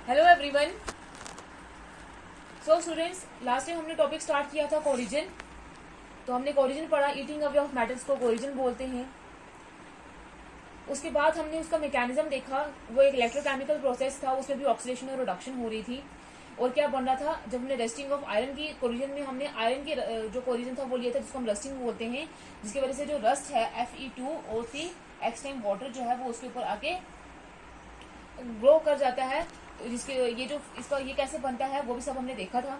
Hello everyone. So students, last time हमने topic start किया था कोरिजन। तो हमने कोरिजन पढ़ा, ईटिंग अवे ऑफ मेटल्स को कोरिजन बोलते हैं। उसके बाद हमने उसका मैकेनिज्म देखा। वो एक इलेक्ट्रोकेमिकल प्रोसेस था, उसमें भी ऑक्सीडेशन और रिडक्शन हो रही थी। और क्या बन रहा था, जब हमने रस्टिंग ऑफ आयरन की कोरिजन में हमने आयरन की जो कोरिजन था वो लिया था, जिसको हम रस्टिंग बोलते हैं, जिसकी वजह से जो रस्ट है Fe2O3 एक्स टाइम वाटर जो है वो उसके ऊपर आके ग्रो कर जाता है। जिसके ये जो इसका ये कैसे बनता है वो भी सब हमने देखा था।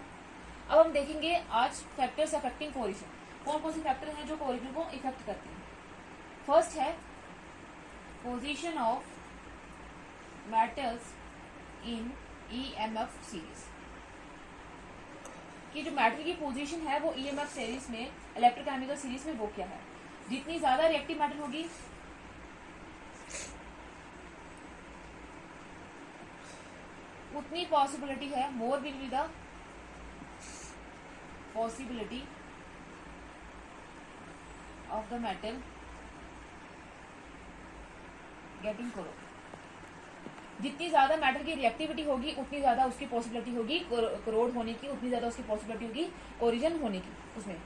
अब हम देखेंगे आज फैक्टर्स अफेक्टिंग कोरिजन। कौन कौन से फैक्टर हैं जो कोरिजन को इफेक्ट करते हैं। फर्स्ट है position of metals in EMF series. कि जो मेटल की पोजीशन है वो ईएमएफ सीरीज में, इलेक्ट्रोकेमिकल सीरीज में, वो क्या है। जितनी ज्यादा रिएक्टिव मेटल होगी उतनी पॉसिबिलिटी है, more will be the possibility of the metal getting corrode. जितनी ज्यादा मेटल की रिएक्टिविटी होगी उतनी ज्यादा उसकी पॉसिबिलिटी होगी कोरोड होने की, उतनी ज्यादा उसकी पॉसिबिलिटी होगी कोरिजन होने की। उसमें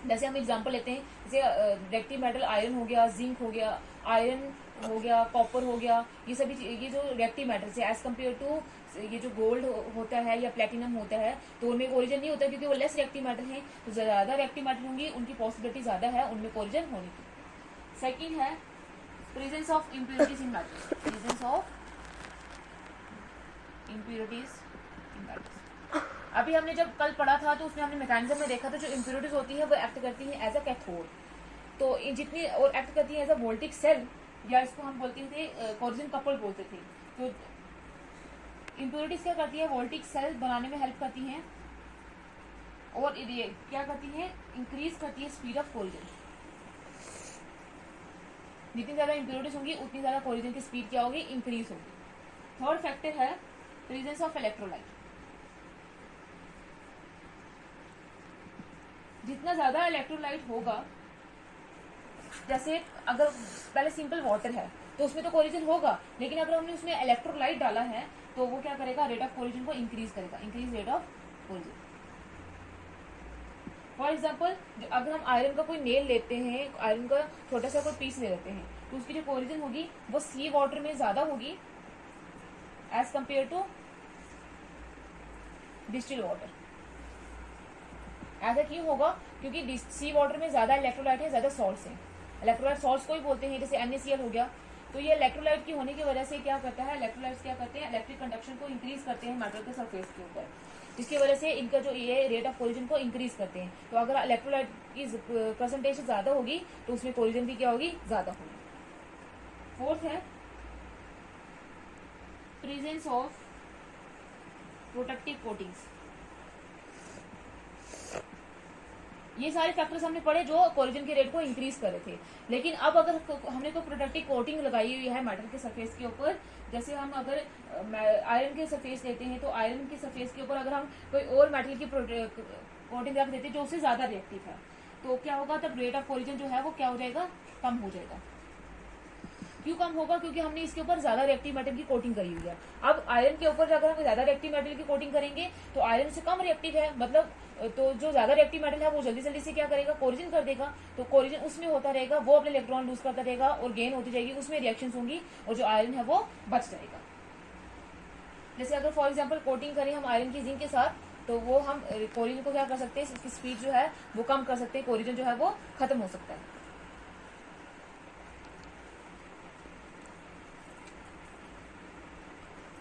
जैसे हम एग्जांपल लेते हैं, जैसे रिएक्टिव मेटल आयरन हो गया, जिंक हो गया, आयरन हो गया, कॉपर हो गया, ये सभी ये जो रिएक्टिव मेटल्स है एज कम्पेयर टू ये जो गोल्ड होता है या प्लेटिनम होता है, तो उनमें कोरिजन नहीं होता क्योंकि वो लेस रिएक्टिव मेटल है। तो ज्यादा रिएक्टिव मेटल होंगी उनकी पॉसिबिलिटी ज्यादा है उनमें कोरिजन होने की। सेकेंड है presence of impurities in metals. Presence of impurities in metals. अभी हमने जब कल पढ़ा था तो उसमें हमने मैकेनिज्म में देखा था, जो इम्प्योरिटीज होती है वो एक्ट करती है एज अ कैथोड। तो जितनी और एक्ट करती है एज अ वोल्टिक सेल, या इसको हम बोलते थे कोरिजन कपल बोलते थे। तो इम्प्योरिटीज क्या करती है, वोल्टिक सेल बनाने में हेल्प करती हैं और ये क्या करती है, इंक्रीज करती है स्पीड ऑफ कोरिजन। जितनी ज्यादा इम्प्योरिटीज होंगी उतनी ज्यादा कोरिजन की स्पीड क्या होगी, इंक्रीज होगी। थर्ड फैक्टर है प्रेजेंस ऑफ इलेक्ट्रोलाइट। जितना ज्यादा इलेक्ट्रोलाइट होगा, जैसे अगर पहले सिंपल वाटर है तो उसमें तो कोरिजन होगा, लेकिन अगर हमने उसमें इलेक्ट्रोलाइट डाला है तो वो क्या करेगा, रेट ऑफ कोरिजन को इंक्रीज करेगा, increase rate of corrosion. For example, अगर हम आयरन का कोई नेल लेते हैं, आयरन का छोटा सा कोई पीस ले लेते हैं, तो उसकी जो कोरिजन होगी वो सी वाटर में ज्यादा होगी as compare to distil water. ऐसा क्यों होगा, क्योंकि सी वाटर में ज्यादा इलेक्ट्रोलाइट है, ज्यादा सॉल्ट्स हैं। इलेक्ट्रोलाइट सॉल्ट्स को ही बोलते हैं, जैसे NaCl हो गया। तो ये इलेक्ट्रोलाइट की होने की वजह से क्या करता है, इलेक्ट्रोलाइट्स क्या करते हैं, इलेक्ट्रिक कंडक्शन को इंक्रीज करते हैं मेटल के सरफेस के ऊपर, जिसकी वजह से इनका जो ये रेट ऑफ कोरिजन को इंक्रीज करते हैं। तो अगर इलेक्ट्रोलाइट की परसेंटेज ज्यादा होगी तो उसमें कोरिजन भी क्या होगी, ज्यादा होगी। फोर्थ है प्रेजेंस ऑफ प्रोटेक्टिव कोटिंग्स। ये सारे फैक्टर्स हमने पढ़े जो कोरिजन के रेट को इंक्रीज कर रहे थे। लेकिन अब अगर हमने कोई प्रोटेक्टिव कोटिंग लगाई हुई है मेटल के सरफेस के ऊपर, जैसे हम अगर आयरन के सरफेस लेते हैं तो आयरन के सरफेस के ऊपर अगर हम कोई और मेटल की कोटिंग रख देते हैं जो उससे ज्यादा रिएक्टिव है, तो क्या होगा, तब रेट ऑफ कोरिजन जो है वो क्या हो जाएगा, कम हो जाएगा। क्यों कम होगा, क्योंकि हमने इसके ऊपर ज्यादा रिएक्टिव मेटल की कोटिंग करी हुई है। अब आयरन के ऊपर अगर हम ज्यादा रिएक्टिव मेटल की कोटिंग करेंगे तो आयरन से कम रिएक्टिव है, मतलब तो जो ज्यादा रिएक्टिव मेटल है वो जल्दी जल्दी से क्या करेगा, कोरिजन कर देगा। तो कोरिजन उसमें होता रहेगा, वो अपने इलेक्ट्रॉन लूज करता रहेगा और गेन होती जाएगी, उसमें रिएक्शंस होंगी और जो आयरन है वो बच जाएगा। जैसे अगर फॉर एग्जाम्पल कोटिंग करें हम आयरन की जिंक के साथ, तो वो हम कोरिजन को क्या कर सकते हैं, इसकी स्पीड जो है वो कम कर सकते हैं, कोरिजन जो है वो खत्म हो सकता है।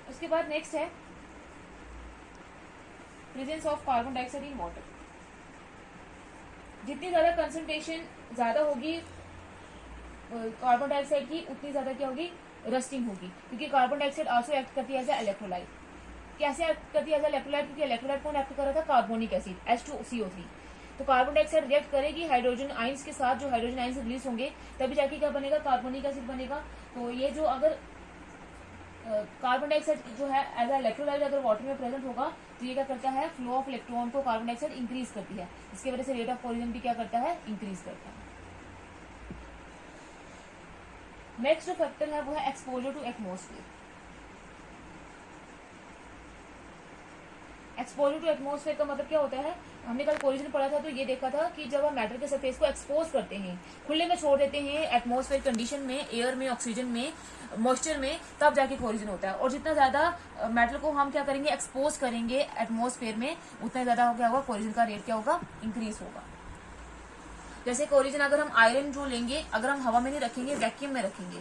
उसके बाद नेक्स्ट है presence of carbon dioxide in water. जितनी ज्यादा कंसंट्रेशन ज्यादा होगी कार्बन डाइऑक्साइड की, उतनी ज्यादा क्या होगी, रस्टिंग होगी, क्योंकि कार्बन डाइऑक्साइड आल्सो एक्ट करती है एज अ इलेक्ट्रोलाइट। कैसे एक्ट करती है एज अ इलेक्ट्रोलाइट, क्योंकि इलेक्ट्रोलाइट कौन एक्ट कर रहा था, कार्बोनिक एसिड H2CO3। तो कार्बन डाइऑक्साइड रिएक्ट करेगी हाइड्रोजन आइंस के साथ, जो हाइड्रोजन आइंस रिलीज होंगे, तभी जाके क्या बनेगा, कार्बोनिक एसिड बनेगा। तो ये जो अगर कार्बन डाइऑक्साइड जो है एज अ इलेक्ट्रोलाइट अगर वाटर में प्रेजेंट होगा तो ये क्या करता है, फ्लो ऑफ इलेक्ट्रॉन को कार्बन डाइऑक्साइड इंक्रीज करती है, इसकी वजह से रेट ऑफ कोरिजन भी क्या करता है, इंक्रीज करता है। नेक्स्ट जो फैक्टर है वो है exposure to atmosphere. Exposure to atmosphere का मतलब क्या होता है, हमने कल कोरिजन पढ़ा था तो ये देखा था कि जब हम मेटल के सरफेस को एक्सपोज करते हैं, खुले में छोड़ देते हैं एटमॉस्फेयर कंडीशन में, एयर में, ऑक्सीजन में, मॉइस्चर में, तब जाके कोरिजन होता है। और जितना ज्यादा मेटल को हम क्या करेंगे, एक्सपोज करेंगे एटमॉस्फेयर में, उतना ज्यादा क्या होगा, कोरिजन का रेट क्या होगा, इंक्रीज होगा। जैसे कोरिजन अगर हम आयरन जो लेंगे, अगर हम हवा में नहीं रखेंगे, वैक्यूम में रखेंगे,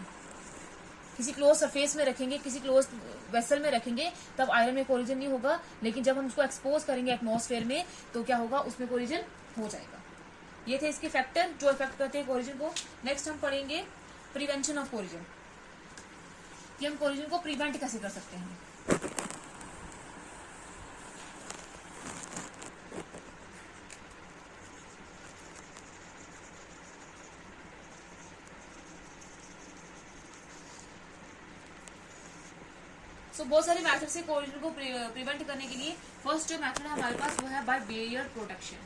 किसी क्लोज सरफेस में रखेंगे, किसी क्लोज वेसल में रखेंगे, तब आयरन में कोरिजन नहीं होगा। लेकिन जब हम उसको एक्सपोज करेंगे एटमॉस्फेयर में तो क्या होगा, उसमें कोरिजन हो जाएगा। ये थे इसके फैक्टर जो इफेक्ट करते हैं कोरिजन को। नेक्स्ट हम पढ़ेंगे प्रिवेंशन ऑफ कोरिजन, कि हम कोरिजन को प्रिवेंट कैसे कर सकते हैं। सो बहुत सारे मेथड से कोरिजन को प्रिवेंट करने के लिए फर्स्ट जो मेथड है हमारे पास वो है बाय बैरियर प्रोटेक्शन।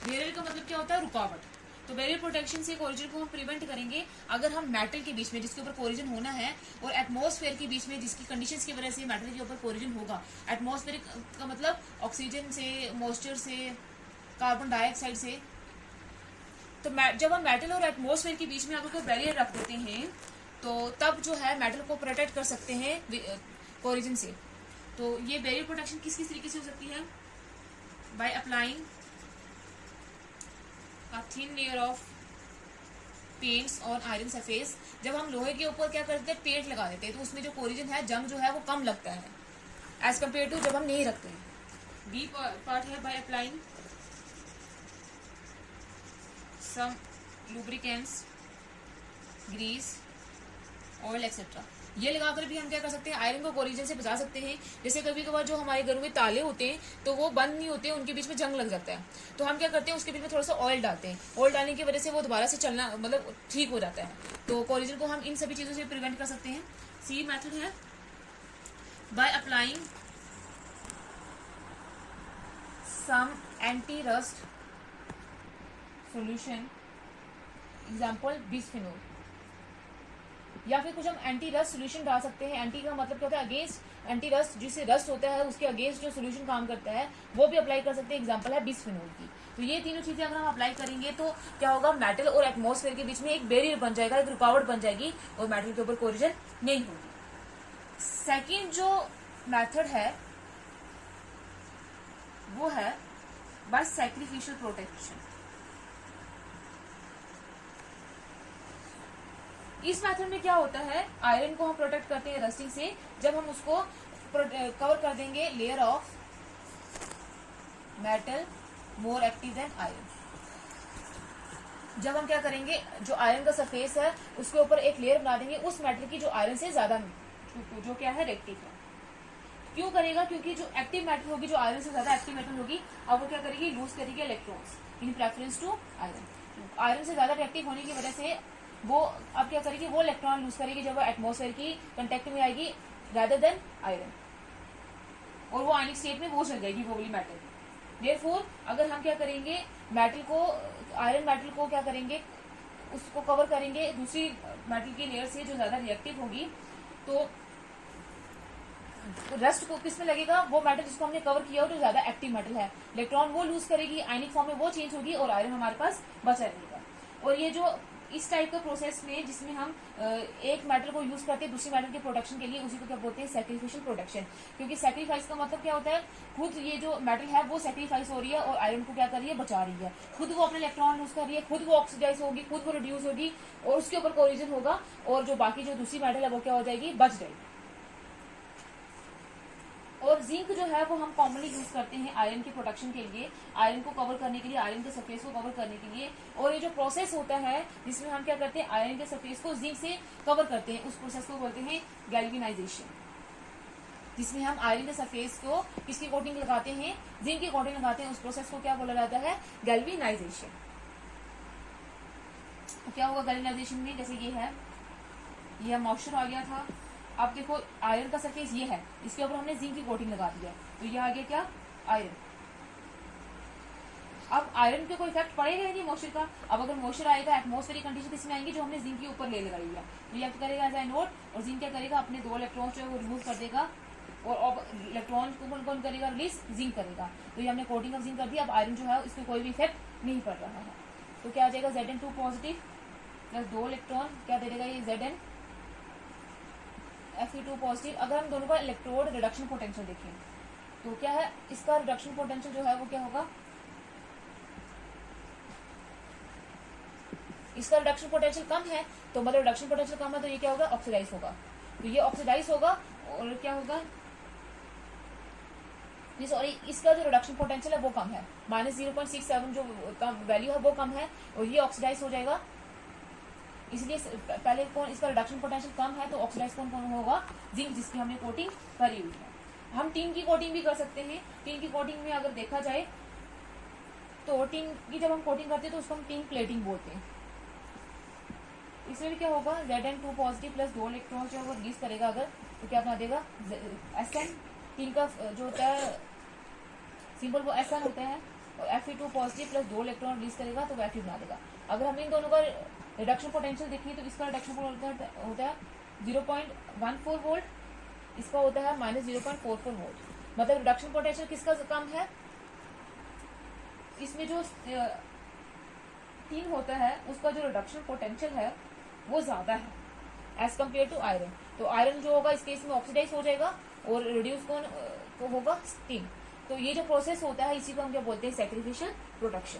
बैरियर का मतलब क्या होता है, रुकावट। तो बैरियर प्रोटेक्शन से कोरिजन को हम प्रिवेंट करेंगे अगर हम मेटल के बीच में जिसके ऊपर कोरिजन होना है और एटमॉस्फेयर के बीच में जिसकी कंडीशंस की वजह से मेटल के ऊपर कोरिजन होगा। एटमॉस्फेयर का मतलब ऑक्सीजन से, मॉइस्चर से, कार्बन डाइऑक्साइड से। तो जब हम मेटल और एटमॉस्फेयर के बीच में अगर कोई बैरियर रख देते हैं तो तब जो है मेटल को प्रोटेक्ट कर सकते हैं कोरिजन से। तो ये बैरियर प्रोटेक्शन किस किस तरीके से हो सकती है, by applying a thin layer of paints on iron surface. जब हम लोहे के ऊपर क्या करते हैं, पेंट लगा देते हैं, तो उसमें जो कोरिजन है, जंग जो है वो कम लगता है एज कम्पेयर टू जब हम नहीं रखते हैं। बी पार्ट है by applying some lubricants, grease, oil etc. ये लगाकर भी हम क्या कर सकते हैं, आयरन को कोरिजन से बचा सकते हैं। जैसे कभी कभार जो हमारे घरों में ताले होते हैं तो वो बंद नहीं होते, उनके बीच में जंग लग जाता है, तो हम क्या करते हैं, उसके बीच में थोड़ा सा ऑयल डालते हैं। ऑयल डालने की वजह से वो दोबारा से चलना मतलब ठीक हो जाता है। तो कोरिजन को हम इन सभी चीजों से प्रिवेंट कर सकते हैं। सी मेथड है by applying some anti rust solution, example bisphenol, या फिर कुछ हम एंटी रस्ट सोल्यूशन डाल सकते हैं। एंटी का मतलब क्या होता है, अगेंस्ट। एंटी रस्ट जिससे रस्ट होता है उसके अगेंस्ट जो सोल्यूशन काम करता है वो भी अप्लाई कर सकते हैं। एग्जांपल है बिस्फेनॉल की। तो ये तीनों चीजें अगर हम अप्लाई करेंगे तो क्या होगा, मेटल और एटमॉस्फेयर के बीच में एक बैरियर बन जाएगा, एक रुकावट बन जाएगी और मेटल के ऊपर कोरिजन नहीं होगी। सेकेंड जो मेथड है वो है बाय सैक्रिफिशियल प्रोटेक्शन। इस मेथड में क्या होता है, आयरन को हम प्रोटेक्ट करते हैं रस्टिंग से। जब हम उसको कवर कर देंगे layer of metal more active than iron. जब हम क्या करेंगे, जो आयरन का सरफेस है उसके ऊपर एक लेयर बना देंगे उस मेटल की जो आयरन से ज्यादा, जो क्या है, एक्टिव है। क्यों करेगा, क्योंकि जो एक्टिव मेटल होगी, जो आयरन से ज्यादा एक्टिव मेटल होगी, अब वो क्या करेगी, लूज करेगी electrons in preference to iron. Iron से ज्यादा एक्टिव होने की वजह से वो अब क्या करेगी, वो इलेक्ट्रॉन लूज करेगी जब वो एटमॉस्फेयर की कांटेक्ट में आएगी रादर देन आयरन, और वो आयनिक स्टेट में वो चल जाएगी वो वाली मेटल। देयरफॉर अगर हम क्या करेंगे, मेटल को, आयरन मेटल को क्या करेंगे, उसको कवर करेंगे दूसरी मेटल की लेयर से जो ज्यादा रिएक्टिव होगी, तो रस्ट को किस में लगेगा, वो मेटल जिसको हमने कवर किया हो जो ज्यादा एक्टिव मेटल है, इलेक्ट्रॉन वो लूज करेगी, आयनिक फॉर्म में वो चेंज होगी और आयरन हमारे पास बचा रहेगा। और ये जो इस टाइप का प्रोसेस में जिसमें हम एक मेटल को यूज करते हैं दूसरी मेटल के प्रोटेक्शन के लिए, उसी को क्या बोलते हैं, सैक्रिफिशियल प्रोटेक्शन। क्योंकि सैक्रिफाइस का मतलब क्या होता है, खुद ये जो मेटल है वो सैक्रिफाइस हो रही है और आयरन को क्या कर रही है, बचा रही है। खुद वो अपने इलेक्ट्रॉन लूज कर रही है, खुद वो ऑक्सीडाइज होगी, खुद वो रिड्यूस होगी और उसके ऊपर कोरिजन होगा, और जो बाकी जो दूसरी मेटल है वो क्या हो जाएगी, बच जाएगी। और जिंक जो है वो हम कॉमनली यूज करते हैं आयरन की प्रोटेक्शन के लिए, आयरन को कवर करने के लिए, आयरन के सरफेस को कवर करने के लिए। और ये जो प्रोसेस होता है जिसमें हम क्या करते हैं, आयरन के सरफेस को जिंक से कवर करते हैं, उस प्रोसेस को बोलते हैं गैल्वेनाइजेशन, जिसमें हम आयरन के सरफेस को किसकी कोटिंग लगाते हैं, जिंक की कोटिंग लगाते हैं। उस प्रोसेस को क्या बोला जाता है, गैल्वेनाइजेशन। तो क्या होगा गैल्वेनाइजेशन में, जैसे ये है, यह मॉइस्चर आ गया था, अब देखो आयरन का सरफेस ये है, इसके ऊपर हमने जिंक की कोटिंग लगा दिया, तो ये आ गया क्या, आयरन। अब आयरन के कोई इफेक्ट पड़ेगा ही नहीं मॉइस्चर का। अब अगर मॉइस्चर आएगा एटमॉस्फेरिक कंडीशन इसमें आएंगी जो हमने जिंक के ऊपर ले लगाई है, रिएक्ट करेगा एज आई नोट, और जिंक क्या करेगा अपने 2 इलेक्ट्रॉन जो है वो रिमूव कर देगा, और इलेक्ट्रॉन को कौन करेगा रिलीज, जिंक करेगा। तो ये हमने कोटिंग ऑफ जिंक कर दिया। अब आयरन जो है इसको कोई भी इफेक्ट नहीं पड़ रहा है। तो क्या आ जाएगा Zn2 पॉजिटिव प्लस 2 इलेक्ट्रॉन क्या दे देगा ये Zn Fe2 पॉजिटिव। अगर हम दोनों का इलेक्ट्रोड रिडक्शन पोटेंशियल देखें तो क्या है, इसका रिडक्शन पोटेंशियल जो है वो क्या होगा, इसका रिडक्शन पोटेंशियल कम है, तो मतलब रिडक्शन पोटेंशियल कम है तो ये क्या होगा, ऑक्सीडाइज होगा। तो ये ऑक्सीडाइज होगा और क्या होगा, सॉरी इसका जो रिडक्शन पोटेंशियल है वो कम है, -0.67 जो वैल्यू है वो कम है, और ये ऑक्सीडाइज हो जाएगा। इसलिए पहले कौन, इसका रिडक्शन पोटेंशियल कम है तो ऑक्सीडाइज कौन कौन होगा, जिंक, जिसकी हमने कोटिंग करी हुई है। हम टिन की कोटिंग भी कर सकते हैं। टिन की कोटिंग में अगर देखा जाए तो टिन की जब हम कोटिंग करते हैं तो उसको हम टिन प्लेटिंग बोलते हैं। इसमें भी क्या होगा, Zn2 पॉजिटिव प्लस 2 इलेक्ट्रॉन जो है वो रिलीज करेगा अगर, तो क्या बना देगा Sn, टिन का जो होता है सिंबल वो Sn होता है, और Fe2 positive plus 2 electron release करेगा तो Fe बना देगा। अगर हम इन दोनों का रिडक्शन पोटेंशियल देखें तो इसका रिडक्शन पोटेंशियल होता है 0.14 वोल्ट, इसका होता है -0.44 वोल्ट। मतलब रिडक्शन पोटेंशियल किसका कम है, इसमें जो टिन होता है उसका जो रिडक्शन पोटेंशियल है वो ज्यादा है एज कम्पेयर टू आयरन। तो आयरन जो होगा इस केस में ऑक्सीडाइज हो जाएगा और रिड्यूस कौन तो होगा, टिन। तो ये जो प्रोसेस होता है इसी को हम क्या बोलते हैं, सैक्रिफिशियल प्रोडक्शन,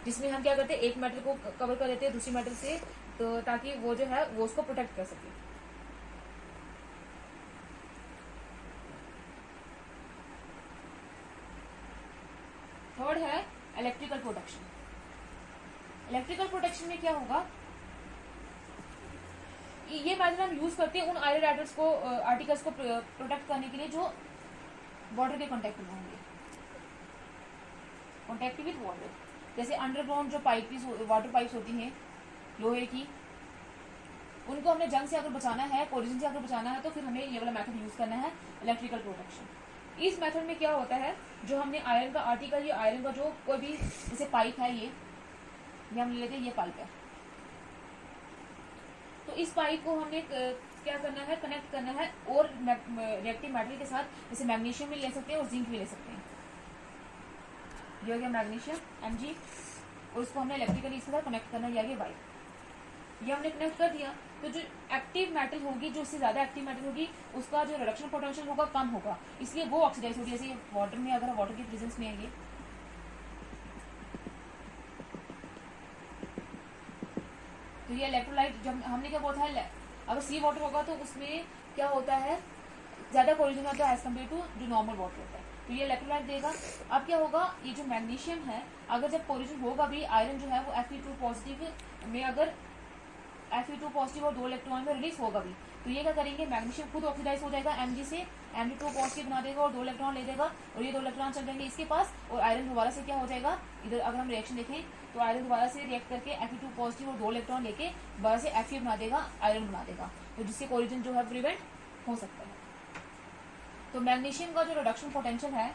जिसमें हम क्या करते हैं एक मेटल को कवर कर लेते हैं दूसरी मेटल से, तो ताकि वो जो है वो उसको प्रोटेक्ट कर सके। थर्ड है इलेक्ट्रिकल प्रोटेक्शन। इलेक्ट्रिकल प्रोटेक्शन में क्या होगा, ये मेथड हम यूज करते हैं उन आयरन एटम्स को आर्टिकल्स को प्रोटेक्ट करने के लिए जो वाटर के कांटेक्ट में होंगे, कांटेक्ट विद वाटर। जैसे अंडरग्राउंड जो वाटर पाइप्स होती हैं लोहे की, उनको हमने जंग से अगर बचाना है, कोलिजन से अगर बचाना है, तो फिर हमें ये वाला मेथड यूज करना है, इलेक्ट्रिकल प्रोटेक्शन। इस मेथड में क्या होता है, जो हमने आयरन का आर्टिकल या आयरन का जो कोई भी जैसे पाइप है, ये हम ले लेते हैं, ये पाइप है, तो इस पाइप को हमने क्या करना है, कनेक्ट करना है और रिएक्टिव मेटल के साथ, जैसे मैग्नीशियम भी ले सकते हैं और जिंक भी ले सकते हैं। ये हो गया मैग्नीशियम Mg, और इसको हमने इलेक्ट्रिकली इसके साथ कनेक्ट करना है, ये वाइप, ये हमने कनेक्ट कर दिया। तो जो एक्टिव मेटल होगी, जो उससे ज्यादा एक्टिव मेटल होगी, उसका जो रिडक्शन पोटेंशियल होगा कम होगा, इसलिए वो ऑक्सीडाइज होगी। जैसे वाटर में, अगर वाटर की प्रेजेंस में है ये, तो ये इलेक्ट्रोलाइट, जब हमने क्या बोला था, अगर सी वाटर होगा तो उसमें क्या होता है, ज्यादा कोलिजन होता है एज कम्पेयर टू जो नॉर्मल वाटर होता है, तो ये इलेक्ट्रोलाइट देगा। अब क्या होगा, ये जो मैग्नीशियम है, अगर जब कोलिजन होगा भी, आयरन जो है वो Fe2 पॉजिटिव में, अगर Fe2 पॉजिटिव और 2 इलेक्ट्रॉन में रिलीज होगा भी, तो ये क्या करेंगे, मैग्नीशियम खुद ऑक्सीडाइज हो जाएगा Mg से, Mg2 पॉजिटिव बना देगा और 2 इलेक्ट्रॉन ले देगा, और ये 2 इलेक्ट्रॉन चल जाएंगे इसके पास, और आयरन दोबारा से क्या हो जाएगा, इधर अगर हम रिएक्शन देखें तो आयरन दोबारा से रिएक्ट करके Fe2 पॉजिटिव और 2 इलेक्ट्रॉन लेके दोबारा से Fe बना देगा, आयरन बना देगा, तो जिससे कोलिजन जो है प्रिवेंट हो सकता है। तो मैग्नीशियम का जो रिडक्शन पोटेंशियल है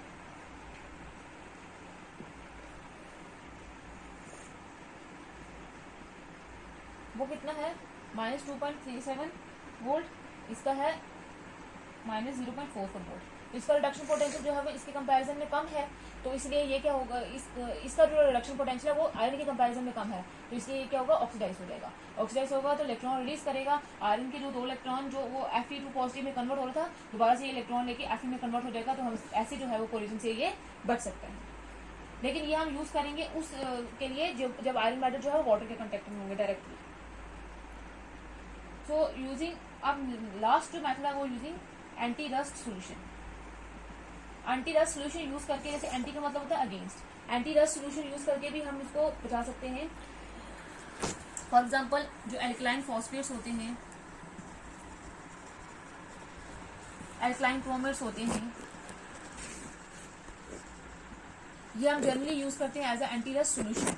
वो कितना है, -2.37 वोल्ट, इसका है -0.44 वोल्ट। तो इसका रिडक्शन पोटेंशियल जो है वो इसके कंपैरिजन में कम है, तो इसलिए ये क्या होगा, इसका जो रिडक्शन पोटेंशियल है वो आयरन के कंपैरिजन में कम है, तो इसलिए ये क्या होगा, ऑक्सीडाइज हो जाएगा। ऑक्सीडाइज होगा तो इलेक्ट्रॉन रिलीज करेगा, आयरन के जो 2 इलेक्ट्रॉन जो वो Fe2 पॉजिटिव में कन्वर्ट हो रहा था, दोबारा से ये इलेक्ट्रॉन लेके Fe में कन्वर्ट हो जाएगा, तो हम ऐसे जो है वो कोलिजन से ये बच सकते हैं। लेकिन ये हम यूज करेंगे उस के लिए जब आयरन मेटल जो है वाटर के कंटेक्ट में होंगे डायरेक्टली। सो यूजिंग, अब लास्ट जो मेथड है वो using anti rust solution. Anti rust solution use करके, जैसे एंटी का मतलब होता है against, anti rust solution use करके भी हम इसको बचा सकते हैं। फॉर एग्जांपल जो एल्कलाइन फॉस्फेट्स होते हैं, एल्कलाइन क्रोमेट्स होते हैं, ये हम जनरली यूज करते हैं as a anti rust solution.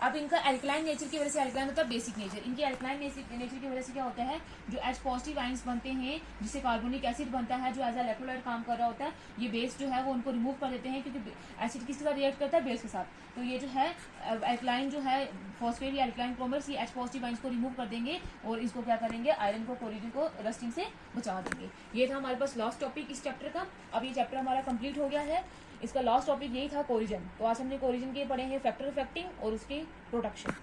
अब इनका एल्कलाइन नेचर की वजह से, एल्कलाइन होता है बेसिक नेचर, इनकी एल्कलाइन नेचर की वजह से क्या होता है, जो H पॉजिटिव आइंस बनते हैं जिससे कार्बोनिक एसिड बनता है जो एज अ इलेक्ट्रोलाइट काम कर रहा होता है, ये बेस जो है वो उनको रिमूव कर देते हैं, क्योंकि एसिड किसके साथ रिएक्ट करता है, बेस के साथ। तो ये जो है एल्कलाइन जो है फॉस्फेट या एल्कलाइन क्रोमर्स, ये H पॉजिटिव आइंस को रिमूव कर देंगे और इसको क्या करेंगे, आयरन को, क्लोरीन को रस्टिंग से बचा देंगे। ये था हमारे पास लास्ट टॉपिक इस चैप्टर का। अब ये चैप्टर हमारा कंप्लीट हो गया है। इसका लास्ट टॉपिक यही था कोरिजन। तो आज हमने कोरिजन के पढ़े हैं फैक्टर इफेक्टिंग और उसकी प्रोडक्शन।